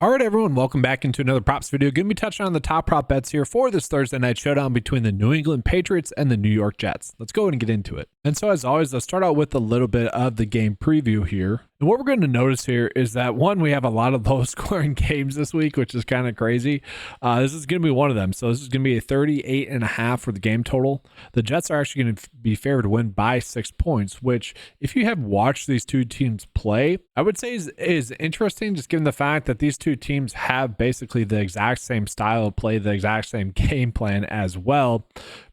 All right, everyone, welcome back into another props video. Going to be touching on the top prop bets here for this Thursday night showdown between the New England Patriots and the New York Jets. Let's go ahead and get into it. And so, as always, let's start out with a little bit of the game preview here. And what we're going to notice here is that, one, we have a lot of low-scoring games this week, which is kind of crazy. This is going to be one of them. So this is going to be a 38.5 for the game total. The Jets are actually going to be favored to win by 6 points, which, if you have watched these two teams play, I would say is interesting, just given the fact that these two teams have basically the exact same style of play, the exact same game plan as well.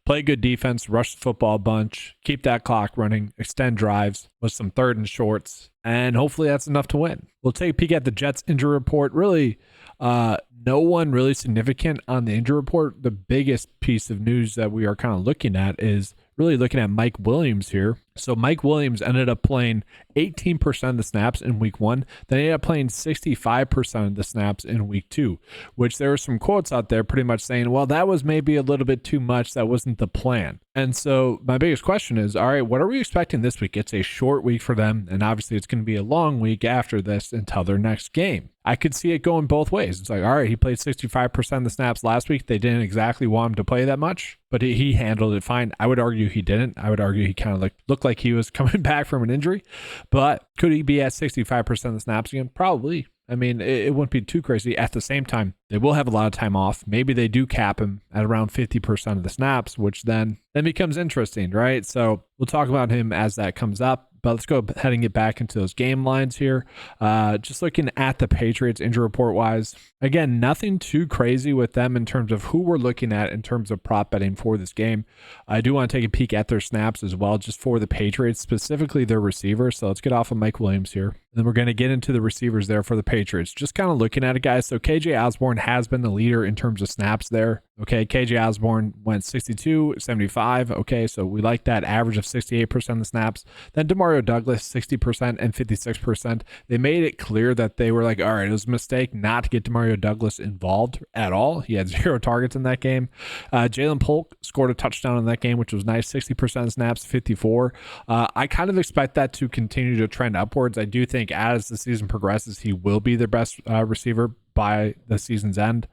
Play good defense, rush the football a bunch, keep that clock running, extend drives with some third and shorts, and hopefully that's enough to win. We'll take a peek at the Jets injury report. Really, no one really significant on the injury report. The biggest piece of news that we are kind of looking at is really looking at Mike Williams here. So Mike Williams ended up playing 18% of the snaps in week 1. Then he ended up playing 65% of the snaps in week 2, which there were some quotes out there pretty much saying, well, that was maybe a little bit too much. That wasn't the plan. And so my biggest question is, all right, what are we expecting this week? It's a short week for them. And obviously it's going to be a long week after this until their next game. I could see it going both ways. It's like, all right, he played 65% of the snaps last week. They didn't exactly want him to play that much, but he handled it fine. I would argue he didn't. I would argue he kind of looked like he was coming back from an injury, but could he be at 65% of the snaps again? Probably. I mean, it wouldn't be too crazy. At the same time, they will have a lot of time off. Maybe they do cap him at around 50% of the snaps, which then becomes interesting, right? So we'll talk about him as that comes up. But let's go ahead and get back into those game lines here. Just looking at the Patriots injury report wise, again, nothing too crazy with them in terms of who we're looking at in terms of prop betting for this game. I do want to take a peek at their snaps as well, just for the Patriots, specifically their receivers. So let's get off of Mike Williams here. And then we're going to get into the receivers there for the Patriots. Just kind of looking at it, guys. So KJ Osborne has been the leader in terms of snaps there. Okay, KJ Osborne went 62, 75. Okay, so we like that average of 68% of the snaps. Then Demario Douglas, 60% and 56%. They made it clear that they were like, all right, it was a mistake not to get Demario Douglas involved at all. He had 0 targets in that game. Jalen Polk scored a touchdown in that game, which was nice. 60% of snaps, 54. I kind of expect that to continue to trend upwards. I do think as the season progresses, he will be their best receiver by the season's end.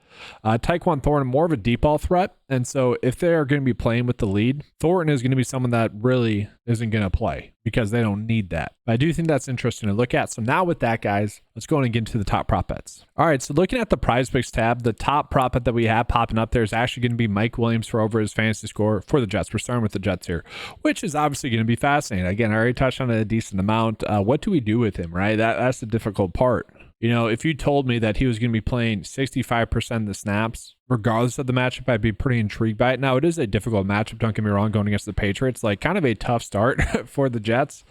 Tyquan Thornton, more of a deep ball threat. And so if they're going to be playing with the lead, Thornton is going to be someone that really isn't going to play because they don't need that. But I do think that's interesting to look at. So now with that, guys, let's go on and get into the top prop bets. All right, so looking at the PrizePicks tab, the top prop bet that we have popping up there is actually going to be Mike Williams for over his fantasy score for the Jets. We're starting with the Jets here, which is obviously going to be fascinating. Again, I already touched on it a decent amount. What do we do with him, right? That's the difficult part. You know, if you told me that he was going to be playing 65% of the snaps, regardless of the matchup, I'd be pretty intrigued by it. Now, it is a difficult matchup, don't get me wrong, going against the Patriots. Like, kind of a tough start for the Jets.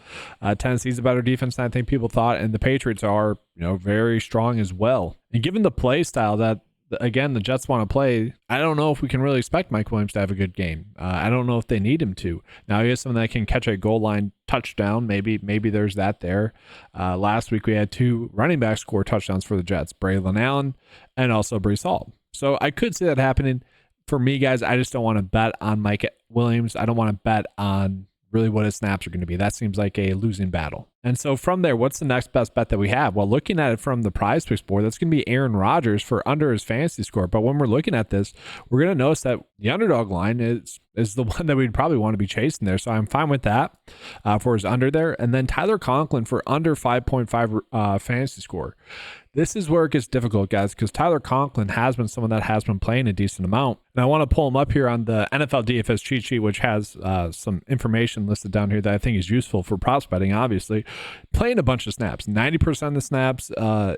Tennessee's a better defense than I think people thought, and the Patriots are, very strong as well. And given the play style that, again, the Jets want to play, I don't know if we can really expect Mike Williams to have a good game. I don't know if they need him to. Now, he is someone that can catch a goal line touchdown. Maybe there's that there. Last week, we had 2 running backs score touchdowns for the Jets, Braylon Allen and also Breece Hall. So I could see that happening. For me, guys, I just don't want to bet on Mike Williams. I don't want to bet on really what his snaps are going to be. That seems like a losing battle. And so from there, what's the next best bet that we have? Well, looking at it from the PrizePicks board, that's going to be Aaron Rodgers for under his fantasy score. But when we're looking at this, we're going to notice that the underdog line is the one that we'd probably want to be chasing there. So I'm fine with that for his under there. And then Tyler Conklin for under 5.5 fantasy score. This is where it gets difficult, guys, because Tyler Conklin has been someone that has been playing a decent amount. And I want to pull him up here on the NFL DFS cheat sheet, which has some information listed down here that I think is useful for props betting, obviously. Playing a bunch of snaps, 90% of the snaps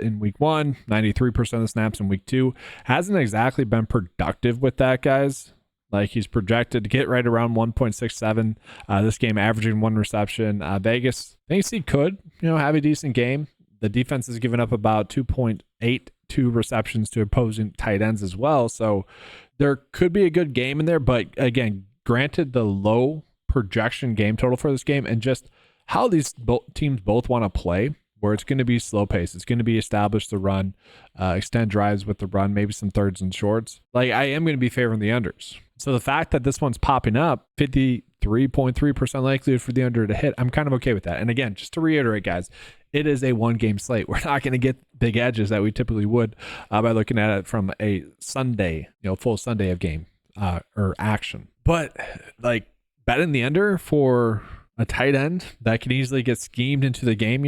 in week 1, 93% of the snaps in week 2. Hasn't exactly been productive with that, guys. Like, he's projected to get right around 1.67. This game averaging 1 reception. Vegas thinks he could, have a decent game. The defense has given up about 2.82 receptions to opposing tight ends as well. So there could be a good game in there. But again, granted the low projection game total for this game and just how these teams both want to play, where it's going to be slow pace. It's going to be establish the run, extend drives with the run, maybe some thirds and shorts. Like, I am going to be favoring the unders. So the fact that this one's popping up, 53.3% likelihood for the under to hit, I'm kind of okay with that. And again, just to reiterate, guys, it is a one-game slate. We're not going to get big edges that we typically would by looking at it from a Sunday, full Sunday of game or action. But like betting the under for a tight end that can easily get schemed into the game,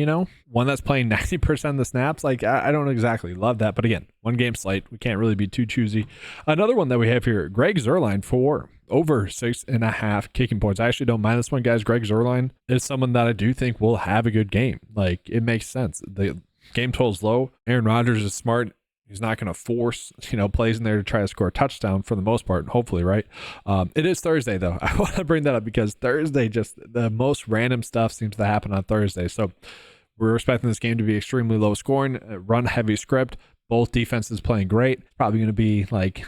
one that's playing 90% of the snaps. Like, I don't exactly love that. But again, one game slate. We can't really be too choosy. Another one that we have here, Greg Zuerlein for over 6.5 kicking points. I actually don't mind this one, guys. Greg Zuerlein is someone that I do think will have a good game. Like, it makes sense. The game total's low. Aaron Rodgers is smart. He's not going to force, plays in there to try to score a touchdown for the most part, hopefully, right? It is Thursday, though. I want to bring that up because Thursday, just the most random stuff seems to happen on Thursday. So we're expecting this game to be extremely low scoring, run-heavy script. Both defenses playing great. Probably going to be like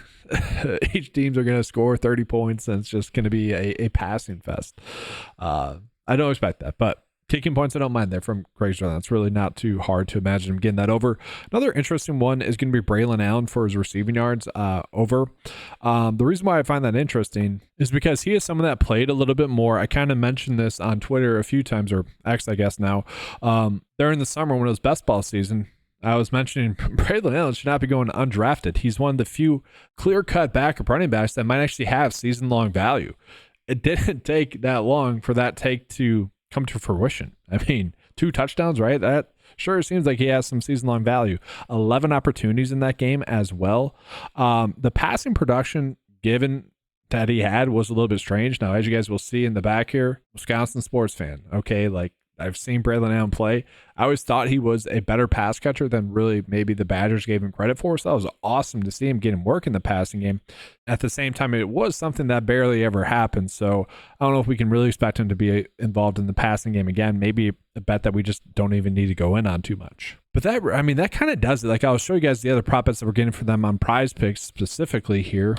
each teams are going to score 30 points, and it's just going to be a passing fest. I don't expect that, but kicking points, I don't mind there from Greg Zuerlein. It's really not too hard to imagine him getting that over. Another interesting one is going to be Braylon Allen for his receiving yards over. The reason why I find that interesting is because he is someone that played a little bit more. I kind of mentioned this on Twitter a few times, or X, I guess now. During the summer when it was best ball season, I was mentioning Braylon Allen should not be going undrafted. He's one of the few clear-cut backup running backs that might actually have season-long value. It didn't take that long for that take to come to fruition. I mean, 2 touchdowns, right? That sure seems like he has some season-long value. 11 opportunities in that game as well. The passing production given that he had was a little bit strange. Now, as you guys will see in the back here, Wisconsin sports fan, okay? Like, I've seen Braylon Allen play. I always thought he was a better pass catcher than really maybe the Badgers gave him credit for. So that was awesome to see him get him work in the passing game. At the same time, it was something that barely ever happened. So I don't know if we can really expect him to be involved in the passing game again. Maybe a bet that we just don't even need to go in on too much. But that kind of does it. Like, I'll show you guys the other prop bets that we're getting for them on PrizePicks specifically here.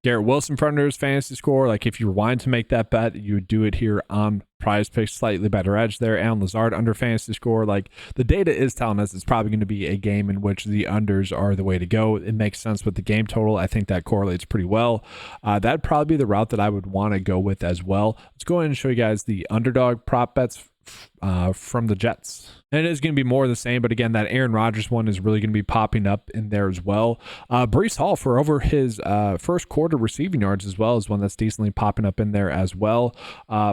Garrett Wilson for under his fantasy score. Like, if you were wanting to make that bet, you would do it here on PrizePicks, slightly better edge there. Allen Lazard under fantasy score. Like, the data is telling us it's probably going to be a game in which the unders are the way to go. It makes sense with the game total. I think that correlates pretty well. That'd probably be the route that I would want to go with as well. Let's go ahead and show you guys the underdog prop bets from the Jets. And it is going to be more of the same, but again, that Aaron Rodgers one is really going to be popping up in there as well. Breece Hall for over his first quarter receiving yards as well is one that's decently popping up in there as well.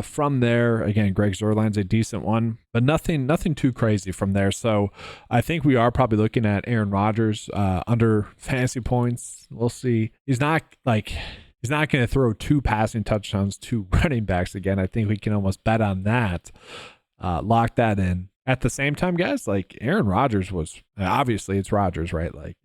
From there, again, Greg Zuerlein's a decent one, but nothing too crazy from there. So I think we are probably looking at Aaron Rodgers under fantasy points. We'll see. He's not going to throw 2 passing touchdowns to running backs again. I think we can almost bet on that. Lock that in. At the same time, guys, like, Aaron Rodgers was, obviously it's Rodgers, right? Like,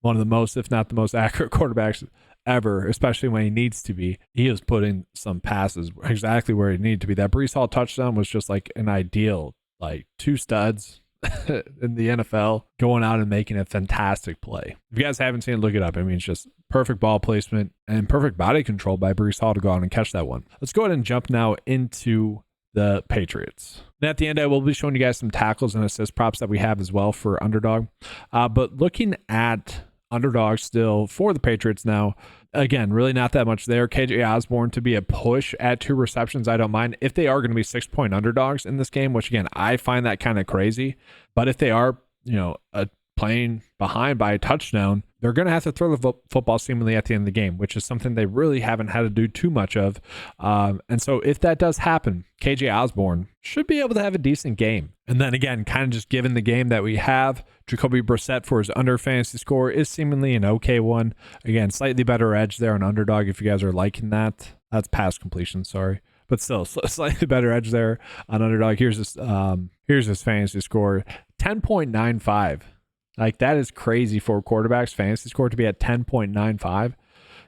one of the most, if not the most accurate quarterbacks ever, especially when he needs to be. He was putting some passes exactly where he needed to be. That Breece Hall touchdown was just like an ideal, like, 2 studs in the NFL going out and making a fantastic play. If you guys haven't seen it, look it up. I mean, it's just perfect ball placement and perfect body control by Breece Hall to go out and catch that one. Let's go ahead and jump now into the Patriots. And at the end, I will be showing you guys some tackles and assist props that we have as well for Underdog. But looking at Underdog still for the Patriots now, again, really not that much there. KJ Osborne to be a push at 2 receptions, I don't mind. If they are going to be 6-point underdogs in this game, which again, I find that kind of crazy. But if they are, playing behind by a touchdown, they're going to have to throw the football seemingly at the end of the game, which is something they really haven't had to do too much of. And so if that does happen, KJ Osborne should be able to have a decent game. And then again, kind of just given the game that we have, Jacoby Brissett for his under fantasy score is seemingly an okay one. Again, slightly better edge there on Underdog if you guys are liking that. That's pass completion, sorry. But still, slightly better edge there on Underdog. Here's his fantasy score, 10.95. Like, that is crazy for quarterbacks fantasy score to be at 10.95.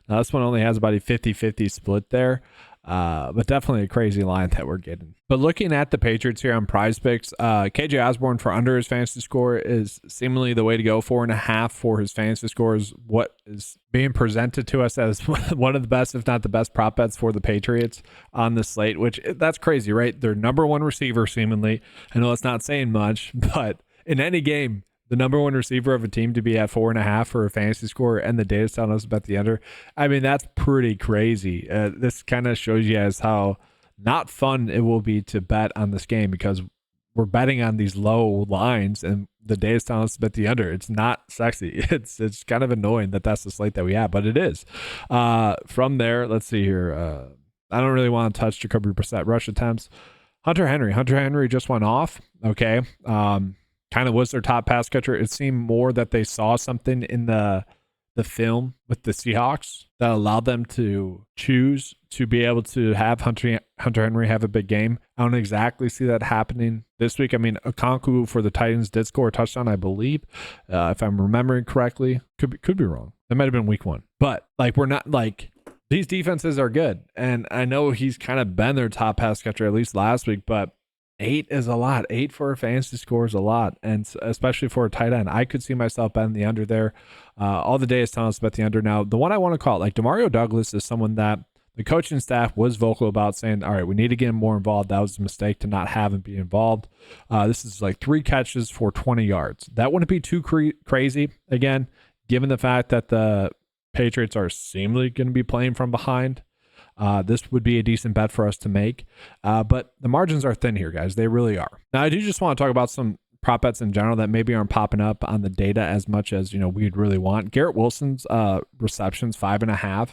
Now, this one only has about a 50-50 split there, but definitely a crazy line that we're getting. But looking at the Patriots here on PrizePicks, KJ Osborne for under his fantasy score is seemingly the way to go. 4.5 for his fantasy score is what is being presented to us as one of the best, if not the best, prop bets for the Patriots on the slate, which that's crazy, right? Their number 1 receiver seemingly. I know it's not saying much, but in any game, the number one receiver of a team to be at 4.5 for a fantasy score, and the data's telling us about the under. I mean, that's pretty crazy. This kind of shows you guys how not fun it will be to bet on this game, because we're betting on these low lines and the data's telling us about the under. It's not sexy. It's kind of annoying that that's the slate that we have, but it is. From there, let's see here. I don't really want to touch Jacoby Brissett rush attempts. Hunter Henry just went off. Okay. Kind of was their top pass catcher. It seemed more that they saw something in the film with the Seahawks that allowed them to choose to be able to have Hunter Henry have a big game. I don't exactly see that happening this week. I mean, Okonkwo for the Titans did score a touchdown, I believe, if I'm remembering correctly. Could be wrong. That might have been week 1. But like, we're not like, these defenses are good, and I know he's kind of been their top pass catcher at least last week, but 8 is a lot. 8 for a fantasy score is a lot, and especially for a tight end. I could see myself betting the under there. All the day is telling us about the under. Now, the one I want to call, like Demario Douglas, is someone that the coaching staff was vocal about, saying, all right, we need to get him more involved. That was a mistake to not have him be involved. This is like 3 catches for 20 yards. That wouldn't be too crazy, again, given the fact that the Patriots are seemingly going to be playing from behind. This would be a decent bet for us to make. But the margins are thin here, guys. They really are. Now, I do just want to talk about some prop bets in general that maybe aren't popping up on the data as much as, we'd really want. Garrett Wilson's receptions, 5.5.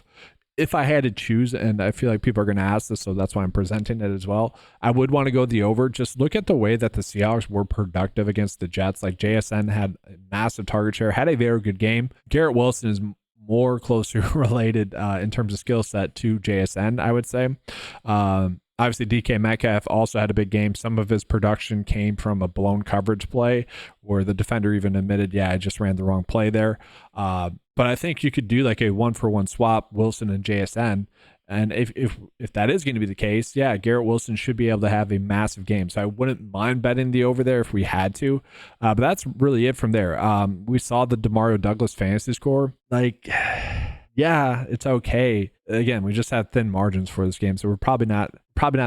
If I had to choose, and I feel like people are going to ask this, so that's why I'm presenting it as well, I would want to go the over. Just look at the way that the Seahawks were productive against the Jets. Like, JSN had a massive target share, had a very good game. Garrett Wilson is more closely related in terms of skill set to JSN, I would say. Obviously, DK Metcalf also had a big game. Some of his production came from a blown coverage play where the defender even admitted, yeah, I just ran the wrong play there. But I think you could do like a 1-for-1 swap, Wilson and JSN. And if that is going to be the case, yeah, Garrett Wilson should be able to have a massive game. So I wouldn't mind betting the over there if we had to. But that's really it from there. We saw the Demario Douglas fantasy score. Like, yeah, it's okay. Again, we just have thin margins for this game, so we're probably not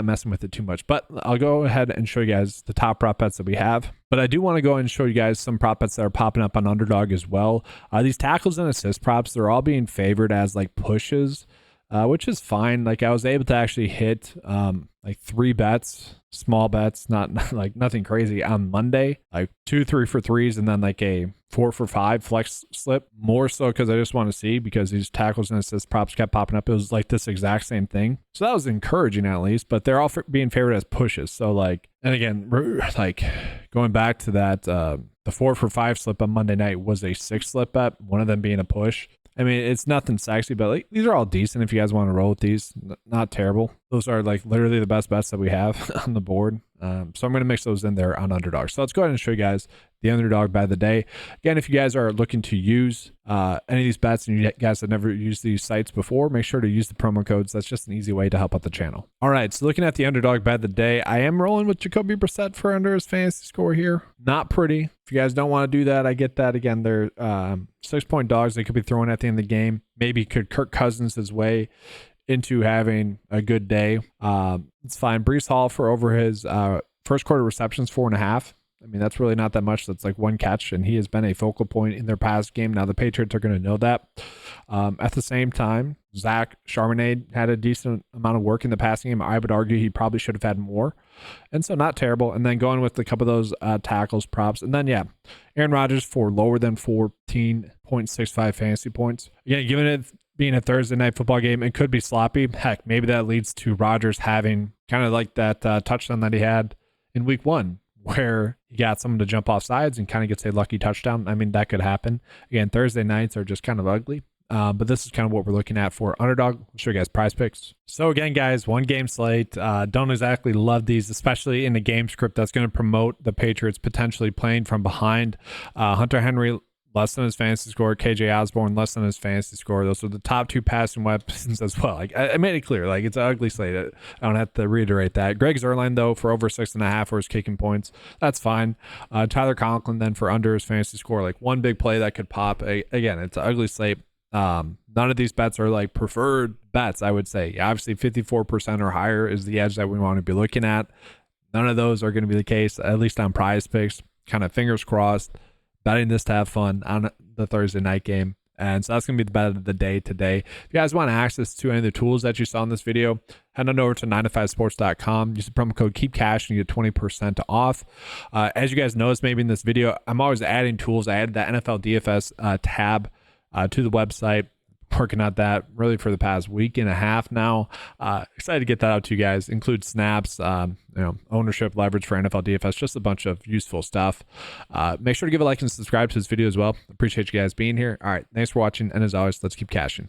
messing with it too much. But I'll go ahead and show you guys the top prop bets that we have. But I do want to go and show you guys some prop bets that are popping up on Underdog as well. These tackles and assist props, they're all being favored as like pushes. Which is fine. Like, I was able to actually hit like 3 bets, small bets, not like nothing crazy on Monday, like 2 3-for-3s, and then like a 4-for-5 flex slip. More so because I just want to see, because these tackles and assist props kept popping up. It was like this exact same thing. So that was encouraging at least, but they're all being favored as pushes. So like, and again, like going back to that, the 4-for-5 slip on Monday night was a 6 slip bet, one of them being a push. I mean, it's nothing sexy, but like, these are all decent if you guys want to roll with these. Not terrible. Those are like literally the best bets that we have on the board. So I'm going to mix those in there on Underdog. So let's go ahead and show you guys the Underdog bet of the day. Again, if you guys are looking to use any of these bets and you guys have never used these sites before, make sure to use the promo codes. That's just an easy way to help out the channel. All right, so looking at the Underdog bet of the day, I am rolling with Jacoby Brissett for under his fantasy score here. Not pretty. If you guys don't want to do that, I get that. Again, they're 6-point dogs. They could be throwing at the end of the game. Maybe could Kirk Cousins his way into having a good day. It's fine. Breece Hall for over his first quarter receptions, 4.5. I mean, that's really not that much. That's like 1 catch, and he has been a focal point in their pass game. Now, the Patriots are going to know that. At the same time, Zach Charbonnet had a decent amount of work in the passing game. I would argue he probably should have had more. And so not terrible. And then going with a couple of those tackles, props. And then, yeah, Aaron Rodgers for lower than 14.65 fantasy points. Again, given it being a Thursday night football game, it could be sloppy. Heck, maybe that leads to Rodgers having kind of like that touchdown that he had in week 1, where he got someone to jump off sides and kind of gets a lucky touchdown. I mean, that could happen. Again, Thursday nights are just kind of ugly. But this is kind of what we're looking at for Underdog. I'll show you guys prize picks. So again, guys, 1 game slate. Don't exactly love these, especially in a game script that's going to promote the Patriots potentially playing from behind. Hunter Henry, less than his fantasy score. KJ Osborne, less than his fantasy score. Those are the top 2 passing weapons as well. Like, I made it clear, like, it's an ugly slate. I don't have to reiterate that. Greg Zuerlein, though, for over 6.5 for his kicking points. That's fine. Tyler Conklin, then, for under his fantasy score. Like, 1 big play that could pop. Again, it's an ugly slate. None of these bets are like preferred bets, I would say. Obviously, 54% or higher is the edge that we want to be looking at. None of those are going to be the case, at least on prize picks. kind of fingers crossed, betting this to have fun on the Thursday night game. And so that's going to be the bet of the day today. If you guys want access to any of the tools that you saw in this video, head on over to 9to5sports.com. Use the promo code KEEPCASH and you get 20% off. As you guys noticed maybe in this video, I'm always adding tools. I added that NFL DFS tab to the website. Working on that really for the past week and a half now. Excited to get that out to you guys. Include snaps, ownership, leverage for NFL DFS, just a bunch of useful stuff. Make sure to give a like and subscribe to this video as well. Appreciate you guys being here. All right, thanks for watching, and as always, let's keep cashing.